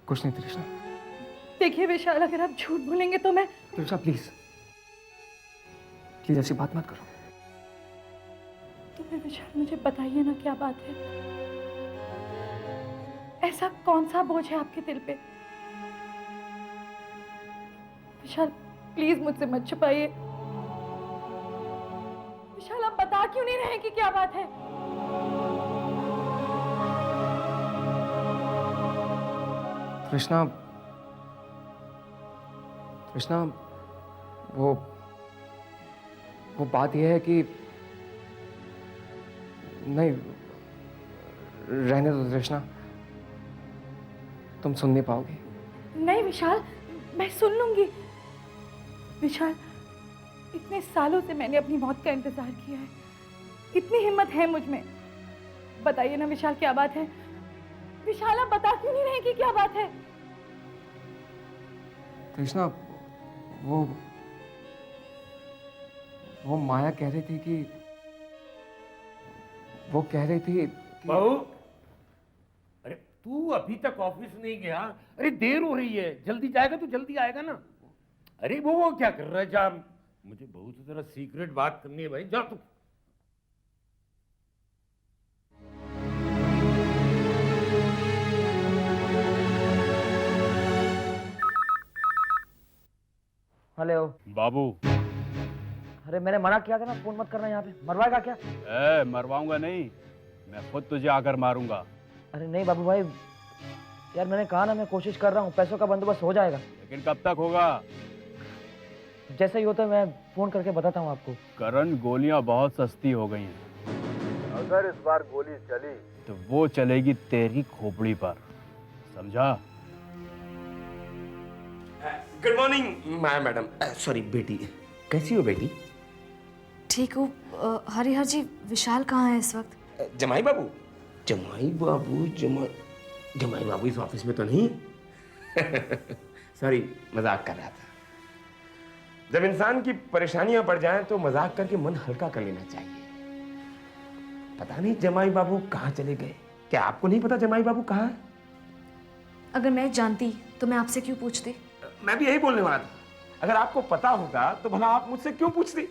कुछ नहीं तृष्णा। देखिए विशाल, अगर आप झूठ बोलेंगे तो मैं... तृष्णा प्लीज प्लीज ऐसी बात मत करो। तुम्हें विशाल मुझे बताइए ना क्या बात है। ऐसा कौन सा बोझ है आपके दिल पे? विशाल प्लीज मुझसे मत छुपाइए। विशाल आप बता क्यों नहीं रहे कि क्या बात है? तृष्णा तृष्णा वो बात यह है कि नहीं, रहने दो तृष्णा, तुम सुन नहीं पाओगी। नहीं विशाल, मैं सुन लूंगी। विशाल, इतने सालों से मैंने अपनी मौत का इंतजार किया है, इतनी हिम्मत है मुझ में। बताइए ना विशाल क्या बात है? विशाल आप बता क्यों नहीं रहे कि क्या बात है? तृष्णा वो माया कह रही थी कि वो कह रही थी कि... बहू, अरे तू अभी तक ऑफिस नहीं गया? अरे देर हो रही है, जल्दी जाएगा तो जल्दी आएगा ना। अरे वो क्या कर रहा है? जा, मुझे बहू से जरा सीक्रेट बात करनी है भाई, जा तू। हेलो बाबू। अरे मैंने मना किया था ना, फोन मत करना यहाँ पे। मरवाएगा क्या? मरवाऊंगा नहीं, मैं खुद तुझे आकर मारूंगा। अरे नहीं बाबू भाई, यार मैंने कहा ना, मैं कोशिश कर रहा हूँ, पैसों का बंदोबस्त हो जाएगा। लेकिन कब तक होगा? जैसे ही होता है मैं फोन करके बताता हूँ आपको। करण, गोलियां बहुत सस्ती हो गई हैं। अगर इस बार गोली चली तो वो चलेगी तेरी खोपड़ी पर, समझा? गुड मॉर्निंग माया मैडम। सॉरी बेटी, कैसी हो बेटी? ठीक हूँ। हरिहर जी, विशाल कहाँ है इस वक्त? जमाई बाबू? जमाई बाबू इस ऑफिस में तो नहीं। सॉरी, मजाक कर रहा था। जब इंसान की परेशानियां बढ़ जाएं तो मजाक करके मन हल्का कर लेना चाहिए। पता नहीं जमाई बाबू कहाँ चले गए। क्या आपको नहीं पता जमाई बाबू कहाँ है? अगर मैं जानती तो मैं आपसे क्यों पूछती? मैं भी यही बोलने वाला था। अगर आपको पता होता तो भला आप मुझसे क्यों पूछती?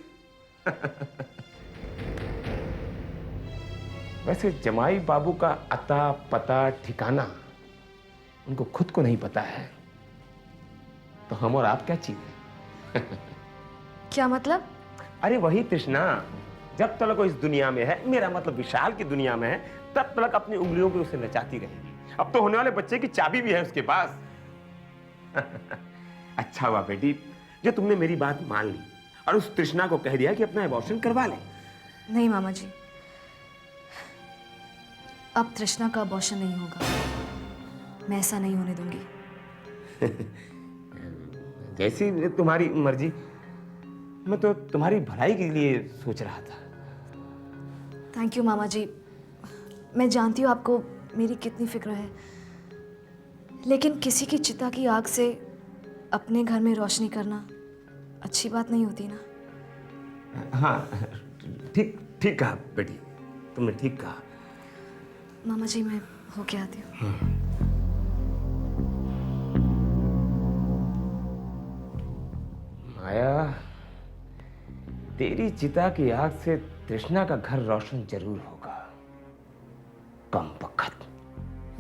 वैसे जमाई बाबू का अता पता ठिकाना उनको खुद को नहीं पता है, तो हम और आप क्या चीज है? क्या मतलब? अरे वही तृष्णा, जब तक वो इस दुनिया में है, मेरा मतलब विशाल की दुनिया में है, तब तक अपनी उंगलियों पे उसे नचाती रहेगी। अब तो होने वाले बच्चे की चाबी भी है उसके पास। अच्छा हुआ बेटी जो तुमने मेरी बात मान ली और उस तृष्णा को कह दिया कि अपना एबॉर्शन करवा ले। नहीं मामा जी, अब तृष्णा का अबॉर्शन नहीं होगा। मैं ऐसा नहीं होने दूंगी। जैसी तुम्हारी मर्जी। मैं तो तुम्हारी भलाई के लिए सोच रहा था। थैंक यू मामा जी। मैं जानती हूँ आपको मेरी कितनी फिक्र है, लेकिन किसी की चिता की आग से अपने घर में रोशनी करना अच्छी बात नहीं होती ना। हाँ, ठीक ठीक कहा बेटी, तुमने ठीक कहा। मामा जी, मैं होके आती हूँ। माया, तेरी चिता की आग से तृष्णा का घर रोशन जरूर होगा। कम बखत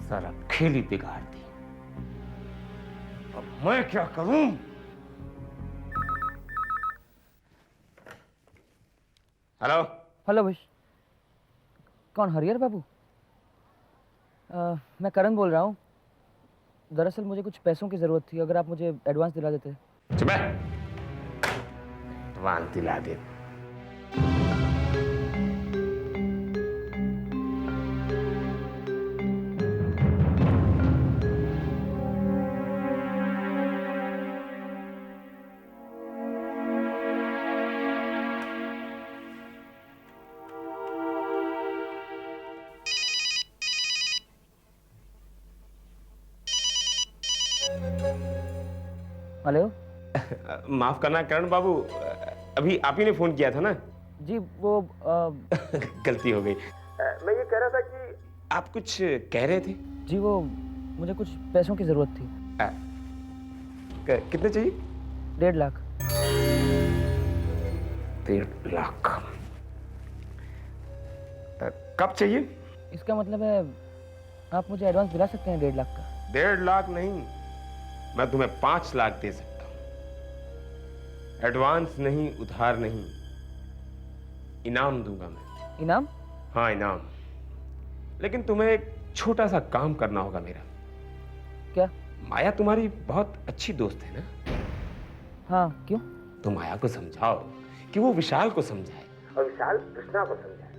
सारा खेल ही बिगाड़ दी। अब मैं क्या करूं? हेलो हेलो भाई, कौन? हरिहर बाबू? मैं करण बोल रहा हूँ। दरअसल मुझे कुछ पैसों की ज़रूरत थी, अगर आप मुझे एडवांस दिला देते। चुप है। एडवांस दिला दे। हेलो। माफ करना करण बाबू, अभी आप ही ने फोन किया था ना? जी वो गलती हो गई। मैं ये कह रहा था कि आप कुछ कह रहे थे। जी वो मुझे कुछ पैसों की ज़रूरत थी। कितने चाहिए? 1.5 लाख। 1.5 लाख। कब चाहिए? इसका मतलब है आप मुझे एडवांस दिला सकते हैं 1.5 लाख का? 1.5 लाख नहीं, मैं तुम्हें 5 लाख दे सकता हूं। एडवांस नहीं, उधार नहीं, इनाम दूंगा मैं। इनाम? हाँ, इनाम। लेकिन तुम्हें एक छोटा सा काम करना होगा मेरा। क्या? माया तुम्हारी बहुत अच्छी दोस्त है ना? हाँ, क्यों? तो माया को समझाओ कि वो विशाल को समझाए और विशाल कृष्णा को समझाए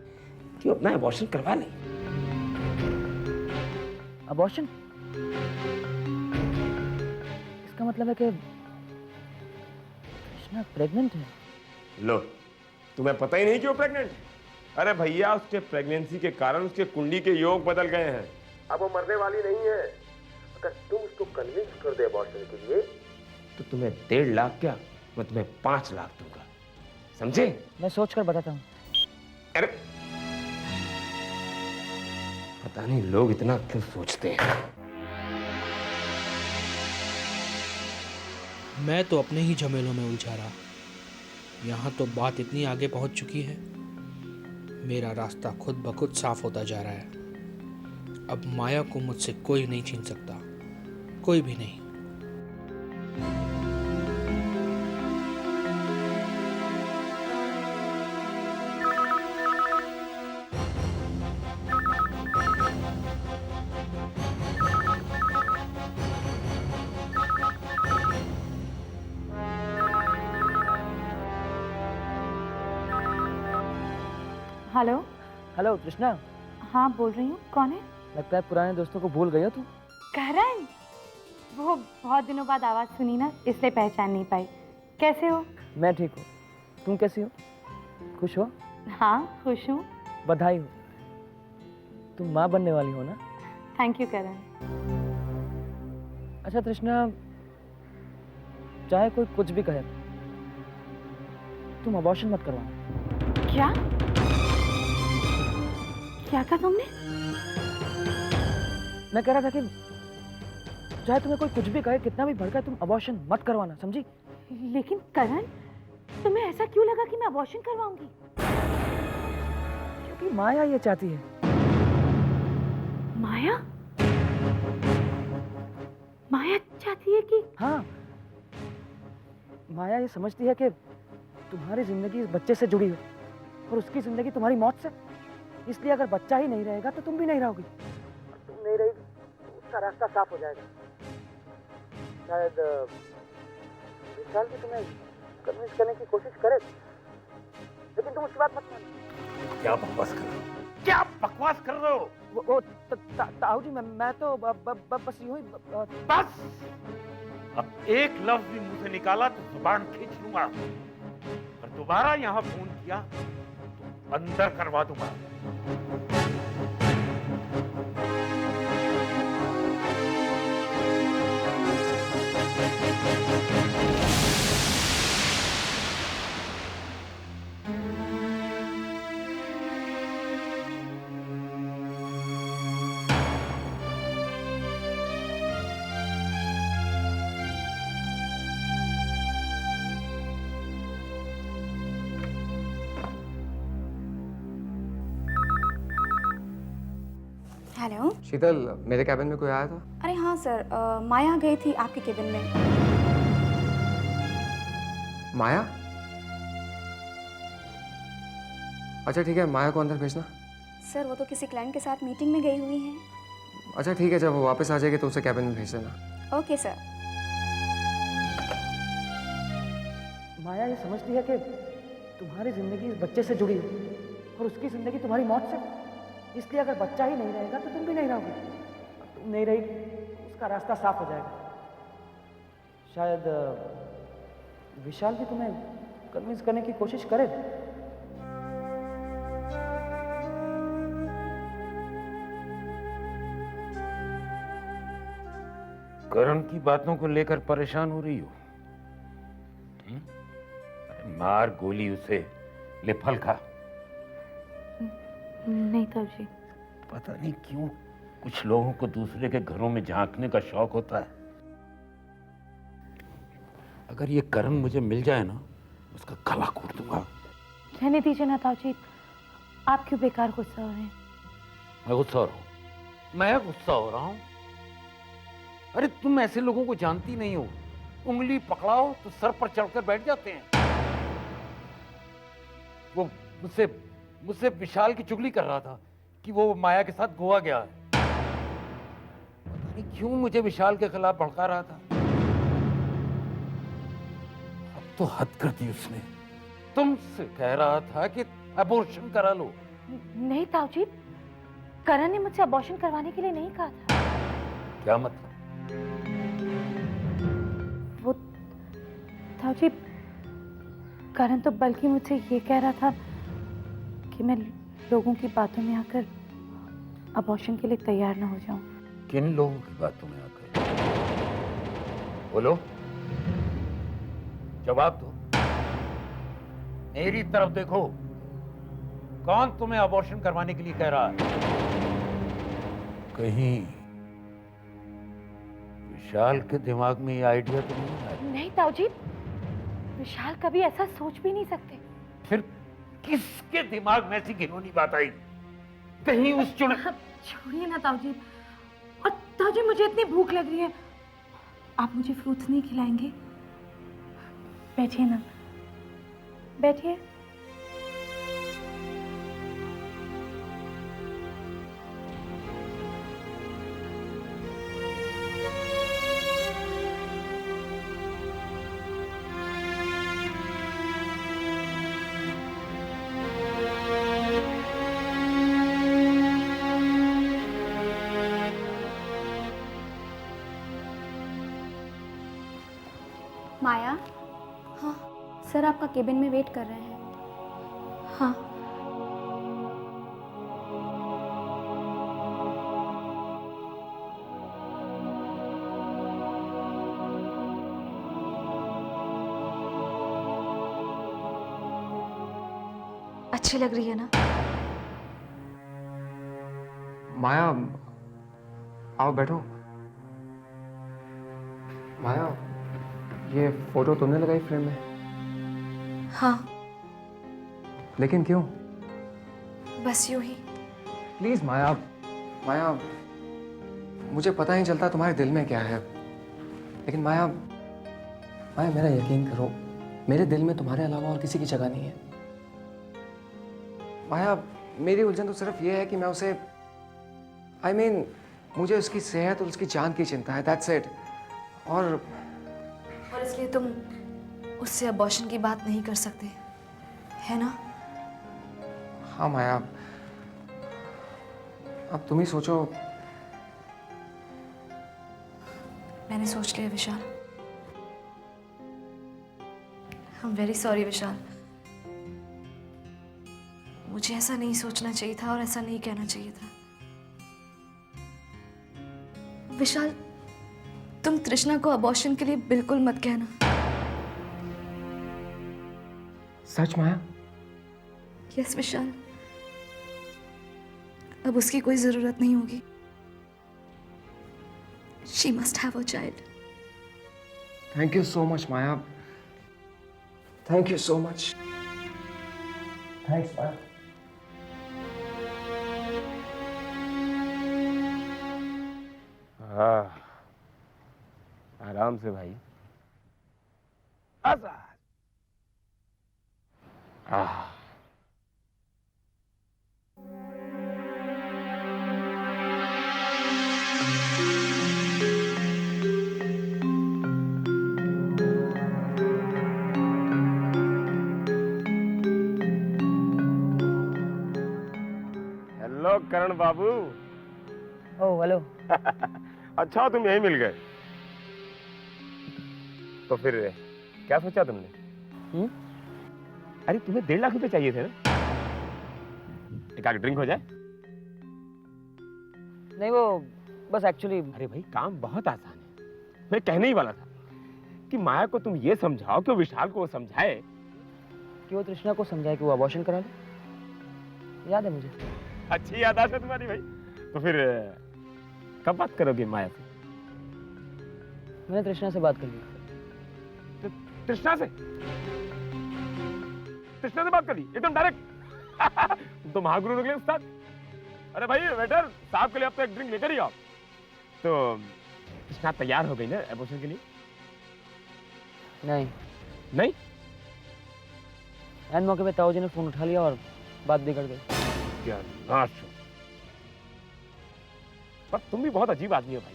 कि वो अपना अबॉर्शन करवा ले। अबॉर्शन? इसका मतलब है कि कृष्णा प्रेग्नेंट है? लो, तुम्हें पता ही नहीं कि वो प्रेग्नेंट है? अरे भैया, उसके प्रेगनेंसी के कारण उसके कुंडली के योग बदल गए हैं। अब वो मरने वाली नहीं है। अगर तुम उसको कन्विंस कर दे अबॉर्शन के लिए, तो तुम्हें 1.5 लाख क्या, मैं तुम्हें 5 लाख दूंगा। समझे? मैं सोच कर बताता हूँ। अरे पता नहीं लोग इतना क्यों सोचते हैं। मैं तो अपने ही झमेलों में उलझा रहा। यहाँ तो बात इतनी आगे पहुँच चुकी है, मेरा रास्ता खुद ब खुद साफ होता जा रहा है। अब माया को मुझसे कोई नहीं छीन सकता, कोई भी नहीं। हेलो। हेलो कृष्णा, हाँ, बोल रही हूँ। कौन है? लगता है पुराने दोस्तों को भूल गई हो तुम। करण, वो बहुत दिनों बाद आवाज़ सुनी ना, इसलिए पहचान नहीं पाई। कैसे हो? मैं ठीक हूँ, तुम कैसी हो? खुश हो? हाँ, खुश हूँ। बधाई हो, तुम माँ बनने वाली हो ना? थैंक यू करण। अच्छा कृष्णा, चाहे कोई कुछ भी कहे, तुम अबॉर्शन मत करवाना। क्या? क्या कहा तुमने? मैं कह रहा था कि चाहे तुम्हें कोई कुछ भी कहे, कितना भी भड़काए, तुम अबॉर्शन मत करवाना, समझी? लेकिन करण, तुम्हें ऐसा क्यों लगा कि मैं अबॉर्शन करवाऊंगी? क्योंकि माया ये चाहती है। माया? माया चाहती है कि? हाँ, माया ये समझती है कि तुम्हारी जिंदगी इस बच्चे से जुड़ी है और उसकी जिंदगी तुम्हारी मौत से। इसलिए अगर बच्चा ही नहीं रहेगा तो तुम भी नहीं रहोगी। और तुम नहीं रहेगी तो उसका रास्ता साफ हो जाएगा। शायद विशाल भी तुम्हें कन्विंस करने की कोशिश करे, लेकिन तुम उसकी बात मत मानो। क्या बकवास कर रहे हो? क्या बकवास कर रहे हो? वो ताऊ जी, मैं तो बस यूं ही बस, अब एक लफ्ज भी मुंह से निकाला तो जुबान खींच लूंगा। और दोबारा यहाँ फोन किया तो अंदर करवा दूंगा। हेलो शीतल, मेरे कैबिन में कोई आया था? अरे हाँ सर, माया गई थी आपके केबिन में। माया? अच्छा ठीक है, माया को अंदर भेजना। सर वो तो किसी क्लाइंट के साथ मीटिंग में गई हुई हैं। अच्छा ठीक है, जब वो वापस आ जाएगी तो उसे कैबिन में भेज देना। Okay sir. माया ये समझती है कि तुम्हारी जिंदगी इस बच्चे से जुड़ी है और उसकी जिंदगी तुम्हारी मौत से। इसलिए अगर बच्चा ही नहीं रहेगा तो तुम भी नहीं रहोगे। तुम नहीं रही तो उसका रास्ता साफ हो जाएगा। शायद विशाल भी तुम्हें कन्विंस करने की कोशिश करे। करण की बातों को लेकर परेशान हो रही हो? अरे मार गोली उसे, ले फल खा। नहीं ताऊ जी। पता नहीं क्यों कुछ लोगों को दूसरे के घरों में झांकने का शौक होता है। अगर ये करण मुझे मिल जाए ना, उसका गला घोट दूंगा। रहने दीजिए ना ताऊजी, आप क्यों बेकार गुस्सा हो रहे हैं? मैं गुस्सा हो रहा हूँ? मैं गुस्सा हो रहा हूँ? अरे तुम ऐसे लोगों को जानती नहीं हो, उंगली पकड़ाओ तो सर पर चढ़कर बैठ जाते हैं। वो मुझसे विशाल की चुगली कर रहा था कि वो माया के साथ गोवा गया है। पता नहीं क्यों मुझे विशाल के खिलाफ भड़का रहा था। अब तो हद कर दी उसने। तुमसे कह रहा था कि अबॉर्शन करा लो। नहीं ताऊजी, करण ने मुझसे अबॉर्शन करवाने के लिए नहीं कहा था। क्या मतलब? वो ताऊजी, करण तो बल्कि मुझसे ये कह रहा था कि मैं लोगों की बातों में आकर अबॉर्शन के लिए तैयार ना हो जाऊं। किन लोगों की बातों में आकर? बोलो, जवाब दो। मेरी तरफ देखो। कौन तुम्हें अबॉर्शन करवाने के लिए कह रहा है? कहीं विशाल के दिमाग में ये आइडिया तो नहीं आया? नहीं ताऊजी, विशाल कभी ऐसा सोच भी नहीं सकते। फिर किसके दिमाग में ऐसी घिनौनी बात आई? कहीं उस चुड़... छोड़िए ना ताऊजी। और ताऊजी, मुझे इतनी भूख लग रही है, आप मुझे फ्रूट्स नहीं खिलाएंगे? बैठिए ना, बैठिए। माया, हाँ सर आपका केबिन में वेट कर रहे हैं। हाँ। अच्छी लग रही है ना? माया, आओ बैठो। माया, ये फोटो तुमने लगाई फ्रेम में? हाँ, लेकिन क्यों? बस यूं ही। प्लीज माया, माया, मुझे पता नहीं चलता तुम्हारे दिल में क्या है, लेकिन माया, माया मेरा यकीन करो, मेरे दिल में तुम्हारे अलावा और किसी की जगह नहीं है। माया, मेरी उलझन तो सिर्फ ये है कि मैं उसे I mean, मुझे उसकी सेहत और उसकी जान की चिंता है, that's it। और इसलिए तुम उससे अबॉर्शन की बात नहीं कर सकते, है ना? हाँ माया, अब तुम ही सोचो। मैंने सोच लिया विशाल। I'm very sorry विशाल। मुझे ऐसा नहीं सोचना चाहिए था और ऐसा नहीं कहना चाहिए था। विशाल, तुम तृष्णा को अबॉर्शन के लिए बिल्कुल मत कहना। सच माया? यस विशाल, अब उसकी कोई जरूरत नहीं होगी। She must have a child. Thank you so much Maya, thank you so much। Thanks माया। हाँ, आराम से भाई। आजाद। Hello Karan babu. Oh hello. अच्छा तुम यहीं मिल गए। तो फिर क्या सोचा तुमने? अरे तुम्हें 1.5 लाख रुपए चाहिए थे ना? एक आग ड्रिंक हो जाए? नहीं वो बस एक्चुअली। अरे भाई काम बहुत आसान है। मैं कहने ही वाला था कि माया को तुम ये समझाओ कि विशाल को वो समझाए कि वो तृष्णा को समझाए कि वो अबॉर्शन करा ले। याद है मुझे। अच्छी याददाश्त है तुम्हारी भाई। तो फिर कब बात करोगे माया से? मैंने तृष्णा से बात कर ली। तृष्णा से? तृष्णा से बात करी एकदम डायरेक्ट? तुम तो महागुरु निकले उस्ताद। अरे भाई वेटर, साहब के लिए अब तो एक ड्रिंक लेकर ही आओ। तो तृष्णा तैयार हो गई ना एबॉर्शन के लिए? नहीं, नहीं? एन मौके पे ताऊ जी ने फोन उठा लिया और बात बिगड़ गई। क्या नाश हो। पर तुम भी बहुत अजीब आदमी हो भाई,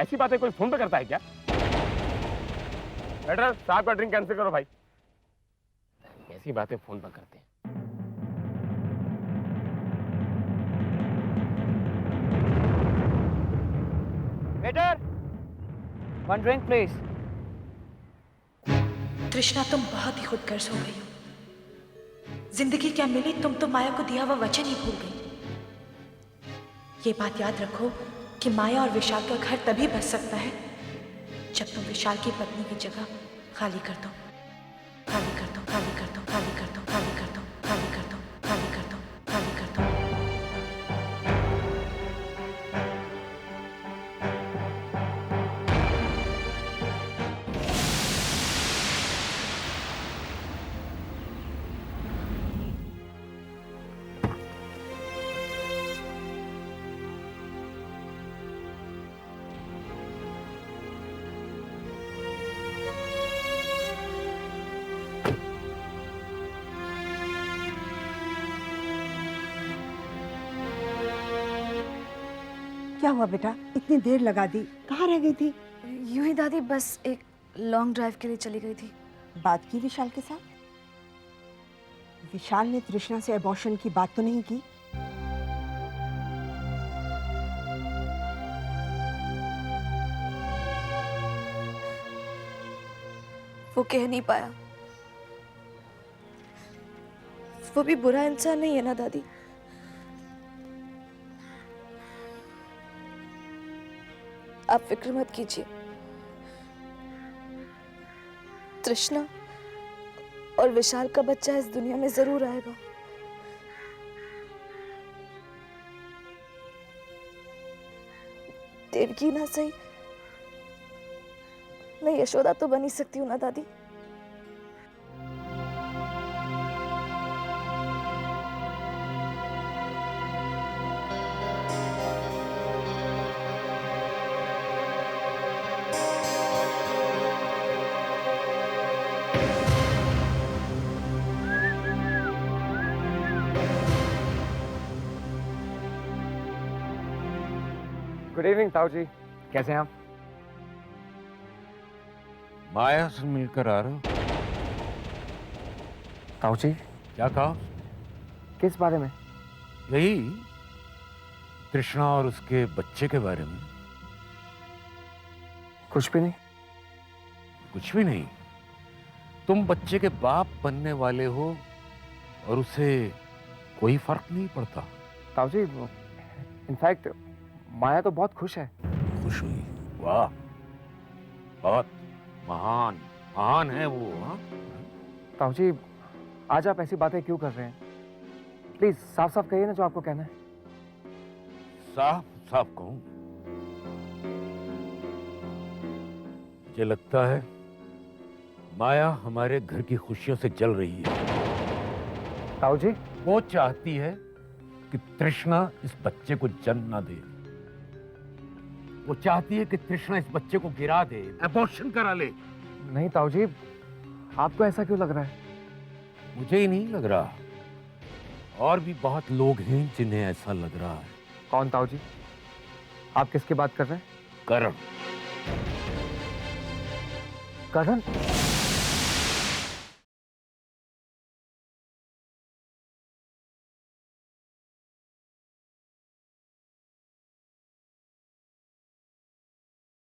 ऐसी बातें कोई फोन पे करता है क्या? वेटर, साहब का ड्रिंक कैंसिल करो भाई। ऐसी बातें फोन पर करते हैं। Waiter, 1 drink please. तृष्णा, तुम बहुत ही खुदगर्ज हो गई हो। जिंदगी क्या मिली, तुम तो माया को दिया हुआ वचन ही भूल गई। ये बात याद रखो कि माया और विशाल का घर तभी बच सकता है जब तुम विशाल की पत्नी की जगह खाली कर दो, खाली कर दो, खाली कर दो, खाली कर दो, खाली कर दो, खाली कर दो, खाली कर दो, खाली कर दो। क्या हुआ बेटा, इतनी देर लगा दी, कहाँ रह गई थी? यूं ही दादी, बस एक लॉन्ग ड्राइव के लिए चली गई थी। बात की विशाल के साथ? विशाल ने तृष्णा से अबॉर्शन की बात तो नहीं की? वो कह नहीं पाया। वो भी बुरा इंसान नहीं है ना दादी। आप फिक्र मत कीजिए, तृष्णा और विशाल का बच्चा इस दुनिया में जरूर आएगा। देवकी ना सही, मैं यशोदा तो बन ही सकती हूँ ना दादी। गुड इवनिंग ताऊ जी, कैसे हैं आप? माया से मिलकर आ रहा हूं। ताऊ जी, क्या कहा? किस बारे में? यही तृष्णा और उसके बच्चे के बारे में। कुछ भी नहीं। कुछ भी नहीं? तुम बच्चे के बाप बनने वाले हो और उसे कोई फर्क नहीं पड़ता। ताऊ जी, इनफैक्ट माया तो बहुत खुश है। खुश हुई? वाह, बहुत महान महान है वो। हाँ, ताऊ जी, आज आप ऐसी बातें क्यों कर रहे हैं? प्लीज साफ साफ कहिए ना जो आपको कहना है। साफ साफ कहूं? मुझे लगता है माया हमारे घर की खुशियों से जल रही है। ताऊ जी, वो चाहती है कि तृष्णा इस बच्चे को जन्म न दे। वो चाहती है कि तृष्णा इस बच्चे को गिरा दे, अबॉर्शन करा ले। नहीं ताऊ जी, आपको ऐसा क्यों लग रहा है? मुझे ही नहीं लग रहा, और भी बहुत लोग हैं जिन्हें ऐसा लग रहा है। कौन ताऊ जी? आप किसकी बात कर रहे हैं? करण। करण?